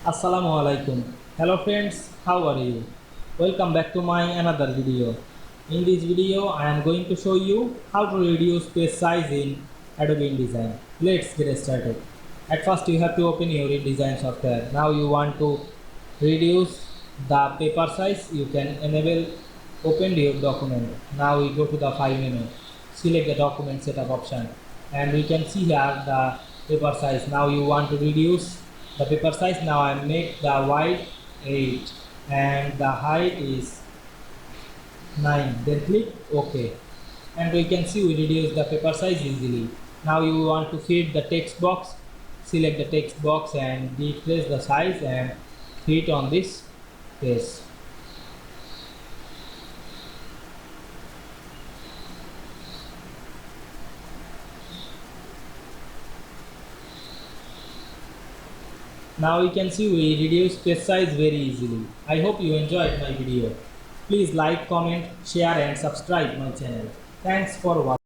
Assalamu Walaikum. Hello friends, how are you? Welcome back to my another video. In this video, I am going to show you how to reduce page size in Adobe InDesign. Let's get started. At first, you have to open your InDesign software. Now you want to reduce the paper size. You can enable open your document. Now we go to the file menu. Select the document setup option, and we can see here the paper size. Now you want to reduce the paper size. Now I make the width 8 and the height is 9. Then click OK, and we can see we reduce the paper size easily. Now you want to fit the text box. Select the text box and decrease the size and fit on this page. Now you can see we reduce page size very easily. I hope you enjoyed my video. Please like, comment, share and subscribe my channel. Thanks for watching.